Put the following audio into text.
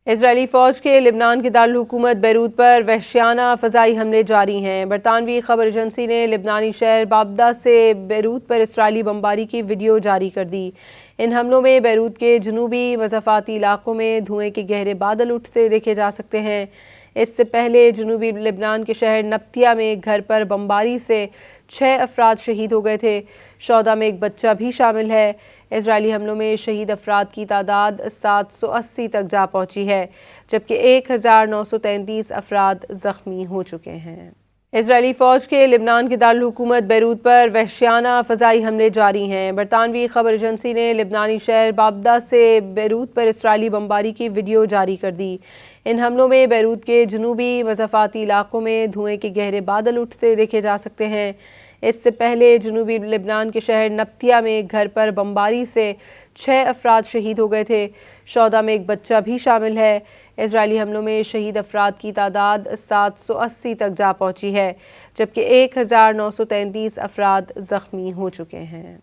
اسرائیلی فوج کے لبنان کے دارالحکومت بیروت پر وحشیانہ فضائی حملے جاری ہیں۔ برطانوی خبر ایجنسی نے لبنانی شہر بابدا سے بیروت پر اسرائیلی بمباری کی ویڈیو جاری کر دی۔ ان حملوں میں بیروت کے جنوبی مضافاتی علاقوں میں دھوئیں کے گہرے بادل اٹھتے دیکھے جا سکتے ہیں۔ اس سے پہلے جنوبی لبنان کے شہر نبتیہ میں ایک گھر پر بمباری سے 6 افراد شہید ہو گئے تھے۔ شہداء میں ایک بچہ بھی شامل ہے۔ اسرائیلی حملوں میں شہید افراد کی تعداد 780 تک جا پہنچی ہے، جبکہ 1933 افراد زخمی ہو چکے ہیں۔ اسرائیلی فوج کے لبنان کے دارالحکومت بیروت پر وحشیانہ فضائی حملے جاری ہیں۔ برطانوی خبر ایجنسی نے لبنانی شہر بابدا سے بیروت پر اسرائیلی بمباری کی ویڈیو جاری کر دی۔ ان حملوں میں بیروت کے جنوبی مضافاتی علاقوں میں دھوئیں کے گہرے بادل اٹھتے دیکھے جا سکتے ہیں۔ اس سے پہلے جنوبی لبنان کے شہر نبتیہ میں ایک گھر پر بمباری سے 6 افراد شہید ہو گئے تھے۔ شہداء میں ایک بچہ بھی شامل ہے۔ اسرائیلی حملوں میں شہید افراد کی تعداد 780 تک جا پہنچی ہے، جبکہ 1933 افراد زخمی ہو چکے ہیں۔